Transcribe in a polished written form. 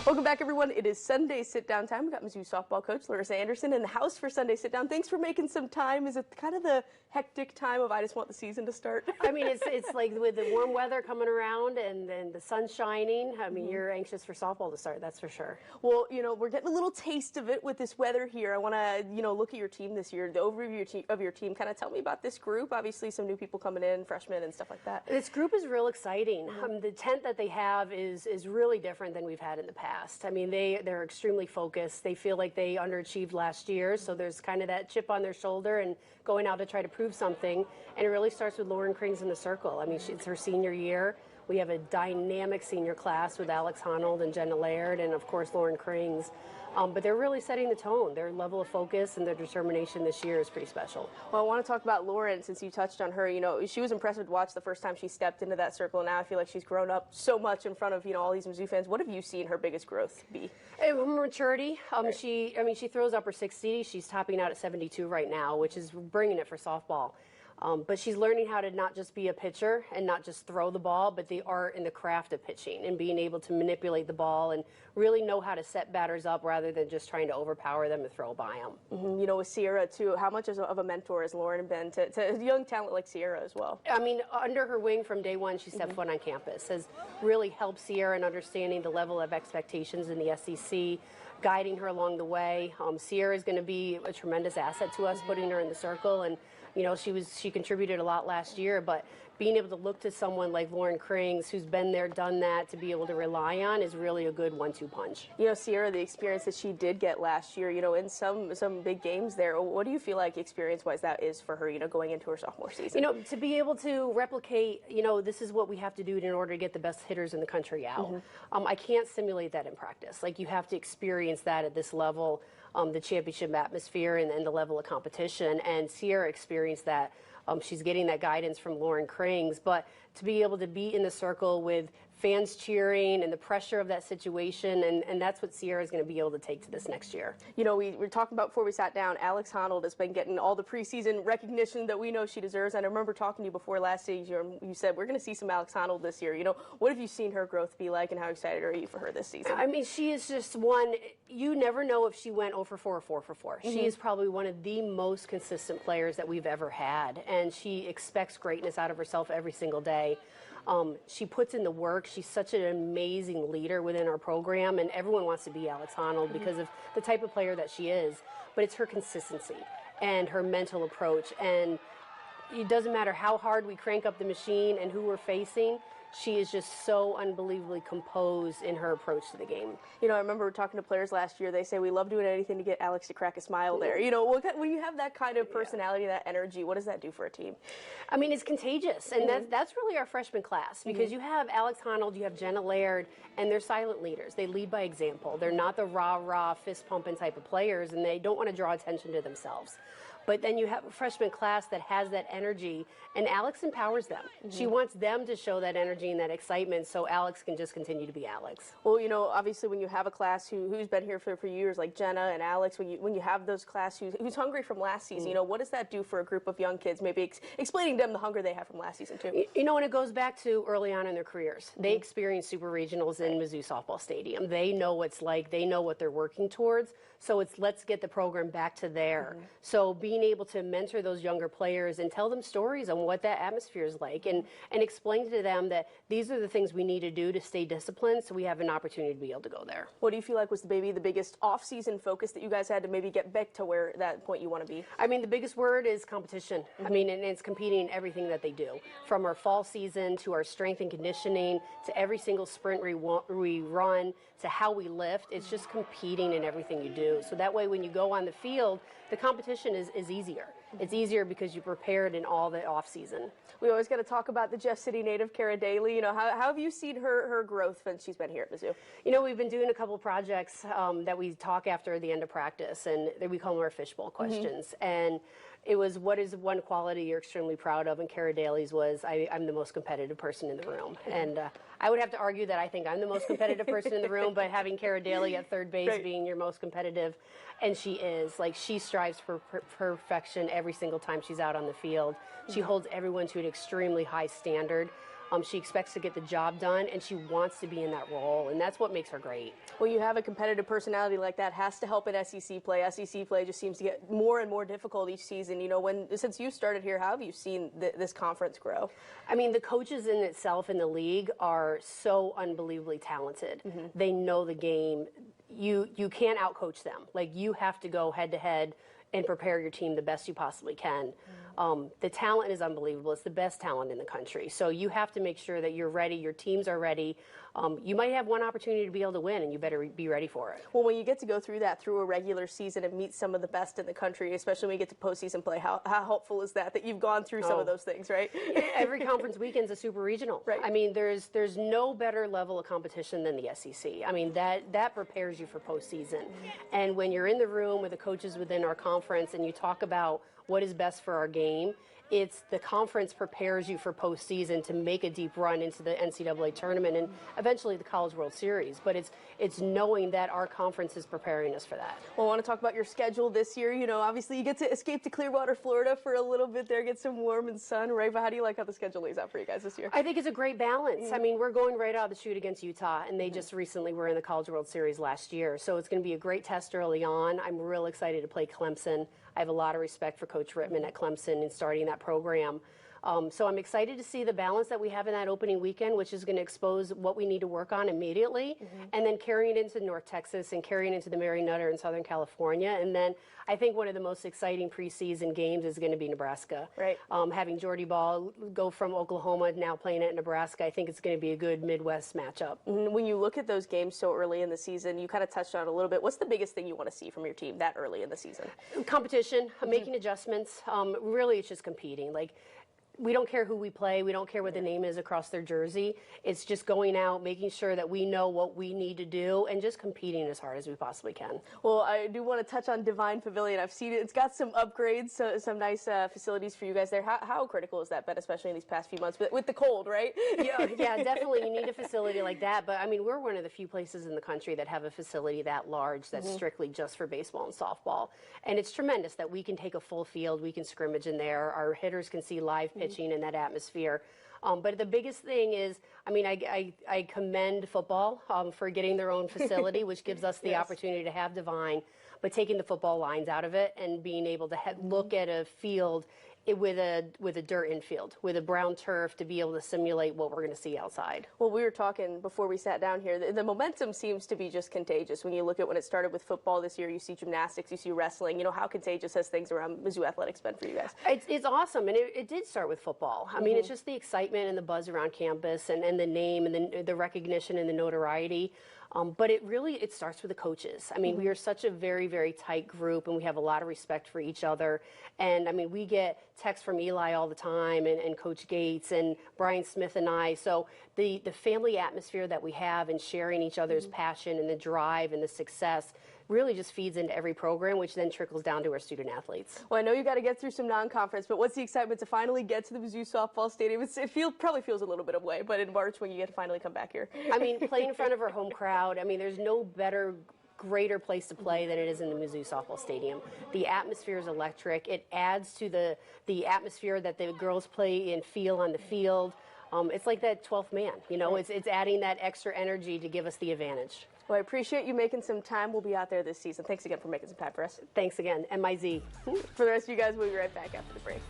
Welcome back, everyone. It is Sunday sit-down time. We've got Mizzou softball coach Larissa Anderson in the house for Sunday sit-down. Thanks for making some time. Is it kind of the hectic time of I just want the season to start? I mean, it's like with the warm weather coming around and then the sun shining. I mean, you're anxious for softball to start, that's for sure. Well, we're getting a little taste of it with this weather here. I want to, look at your team this year, the overview of your team. Kind of tell me about this group. Obviously, some new people coming in, freshmen and stuff like that. This group is real exciting. The tent that they have is really different than we've had in the past. I mean, they're extremely focused. They feel like they underachieved last year, so there's kind of that chip on their shoulder and going out to try to prove something. And it really starts with Lauren Krings in the circle. I mean, it's her senior year. We have a dynamic senior class with Alex Honnold and Jenna Laird and, of course, Lauren Krings. But they're really setting the tone. Their level of focus and their determination this year is pretty special. Well, I want to talk about Lauren since you touched on her. She was impressive to watch the first time she stepped into that circle. Now I feel like she's grown up so much in front of, all these Mizzou fans. What have you seen her biggest growth be? Maturity. She throws upper 60. She's topping out at 72 right now, which is bringing it for softball. But she's learning how to not just be a pitcher and not just throw the ball, but the art and the craft of pitching and being able to manipulate the ball and really know how to set batters up rather than just trying to overpower them and throw by them. With Sierra, too, how much of a mentor has Lauren been to a young talent like Sierra as well? I mean, under her wing from day one, she stepped foot on campus, has really helped Sierra in understanding the level of expectations in the SEC, guiding her along the way. Sierra is going to be a tremendous asset to us, putting her in the circle, and she contributed a lot last year, but being able to look to someone like Lauren Krings, who's been there, done that, to be able to rely on is really a good 1-2 punch. Sierra, the experience that she did get last year, in some big games there, what do you feel like experience-wise that is for her, going into her sophomore season? To be able to replicate, this is what we have to do in order to get the best hitters in the country out. I can't simulate that in practice. Like, you have to experience that at this level, the championship atmosphere and the level of competition, and Sierra experienced that. She's getting that guidance from Lauren Krings, but to be able to be in the circle with fans cheering and the pressure of that situation, and that's what Sierra is going to be able to take to this next year. We were talking about before we sat down, Alex Honnold has been getting all the preseason recognition that we know she deserves. And I remember talking to you before last season, you said we're going to see some Alex Honnold this year. What have you seen her growth be like, and how excited are you for her this season? I mean, she is just one, you never know if she went 0 for 4 or 4 for 4. She is probably one of the most consistent players that we've ever had, and she expects greatness out of herself every single day. She puts in the work. She's such an amazing leader within our program, and everyone wants to be Alex Honnold because of the type of player that she is. But it's her consistency and her mental approach. And it doesn't matter how hard we crank up the machine and who we're facing. She is just so unbelievably composed in her approach to the game. I remember talking to players last year. They say, we love doing anything to get Alex to crack a smile there. When you have that kind of personality, that energy, what does that do for a team? I mean, it's contagious, and that's really our freshman class, because you have Alex Honnold, you have Jenna Laird, and they're silent leaders. They lead by example. They're not the rah-rah, fist-pumping type of players, and they don't want to draw attention to themselves. But then you have a freshman class that has that energy, and Alex empowers them. She wants them to show that energy and that excitement so Alex can just continue to be Alex. Well, obviously when you have a class who's been here for years, like Jenna and Alex, when you have those class who's hungry from last season, what does that do for a group of young kids? Maybe explaining to them the hunger they have from last season, too. And it goes back to early on in their careers. They experience super regionals in Mizzou softball stadium. They know what it's like. They know what they're working towards. So it's let's get the program back to there. So being able to mentor those younger players and tell them stories on what that atmosphere is like, and explain to them that these are the things we need to do to stay disciplined so we have an opportunity to be able to go there. What do you feel like was the biggest off-season focus that you guys had to maybe get back to where that point you want to be? I mean, the biggest word is competition. I mean, and it's competing in everything that they do, from our fall season to our strength and conditioning to every single sprint we run to how we lift. It's just competing in everything you do. So that way when you go on the field, the competition is easier. It's easier because you prepared in all the off season. We always got to talk about the Jeff City native, Cara Daly. How have you seen her growth since she's been here at Mizzou? We've been doing a couple projects that we talk after the end of practice, and we call them our fishbowl questions. And it was, what is one quality you're extremely proud of? And Cara Daly's was, I'm the most competitive person in the room. And I would have to argue that I think I'm the most competitive person in the room, but having Cara Daly at third base being your most competitive, and she is, like, she strives for perfection every single time she's out on the field. She holds everyone to an extremely high standard. She expects to get the job done, and she wants to be in that role, and that's what makes her great. Well, you have a competitive personality like that, has to help in SEC play. SEC play just seems to get more and more difficult each season. You know, since you started here, how have you seen this conference grow? I mean, the coaches in itself in the league are so unbelievably talented. They know the game. You can't outcoach them. Like, you have to go head to head and prepare your team the best you possibly can. The talent is unbelievable. It's the best talent in the country. So you have to make sure that you're ready, your teams are ready. You might have one opportunity to be able to win, and you better be ready for it. Well, when you get to go through that through a regular season and meet some of the best in the country, especially when you get to postseason play, how helpful is that you've gone through some of those things, right? Every conference weekend's a super regional. Right. I mean, there's no better level of competition than the SEC. I mean, that prepares you for postseason. And when you're in the room with the coaches within our conference and you talk about what is best for our game, it's the conference prepares you for postseason to make a deep run into the NCAA tournament and eventually the College World Series. But it's knowing that our conference is preparing us for that. Well, I want to talk about your schedule this year. You know, obviously you get to escape to Clearwater, Florida for a little bit there, get some warm and sun, right? But how do you like how the schedule lays out for you guys this year? I think it's a great balance. I mean, we're going right out of the chute against Utah, and they just recently were in the College World Series last year. So it's going to be a great test early on. I'm real excited to play Clemson. I have a lot of respect for Coach Rittman at Clemson and starting that program. So I'm excited to see the balance that we have in that opening weekend, which is going to expose what we need to work on immediately, and then carrying it into North Texas and carrying it into the Mary Nutter in Southern California. And then I think one of the most exciting preseason games is going to be Nebraska. Right. Having Jordy Ball go from Oklahoma now playing at Nebraska, I think it's going to be a good Midwest matchup. When you look at those games so early in the season, you kind of touched on it a little bit. What's the biggest thing you want to see from your team that early in the season? Competition, making adjustments. Really, it's just competing. Like, we don't care who we play. We don't care what the name is across their jersey. It's just going out, making sure that we know what we need to do, and just competing as hard as we possibly can. Well, I do want to touch on Divine Pavilion. I've seen it. It's got some upgrades, so some nice facilities for you guys there. How critical has that been, especially in these past few months with the cold, right? Yeah, definitely. You need a facility like that. But, I mean, we're one of the few places in the country that have a facility that large that's strictly just for baseball and softball. And it's tremendous that we can take a full field. We can scrimmage in there. Our hitters can see live pitching in that atmosphere. But the biggest thing is, I mean, I commend football for getting their own facility, which gives us the opportunity to have Divine, but taking the football lines out of it and being able to look at a field with a dirt infield, with a brown turf to be able to simulate what we're going to see outside. Well, we were talking before we sat down here. The momentum seems to be just contagious. When you look at when it started with football this year, you see gymnastics, you see wrestling. You know, how contagious has things around Mizzou athletics been for you guys? It's awesome, and it did start with football. I mean, it's just the excitement and the buzz around campus and the name and the recognition and the notoriety. But it starts with the coaches. I mean, we are such a very, very tight group, and we have a lot of respect for each other. And, I mean, we get texts from Eli all the time and Coach Gates and Brian Smith and I. So the family atmosphere that we have and sharing each other's passion and the drive and the success really just feeds into every program, which then trickles down to our student athletes. Well, I know you got to get through some non-conference, but what's the excitement to finally get to the Mizzou softball stadium? Probably feels a little bit away, but in March when you get to finally come back here. I mean, playing in front of our home crowd, I mean, there's no greater place to play than it is in the Mizzou softball stadium. The atmosphere is electric. It adds to the atmosphere that the girls play and feel on the field. It's like that 12th man, you know, it's adding that extra energy to give us the advantage. Well, I appreciate you making some time. We'll be out there this season. Thanks again for making some time for us. Thanks again. MIZ. For the rest of you guys, we'll be right back after the break.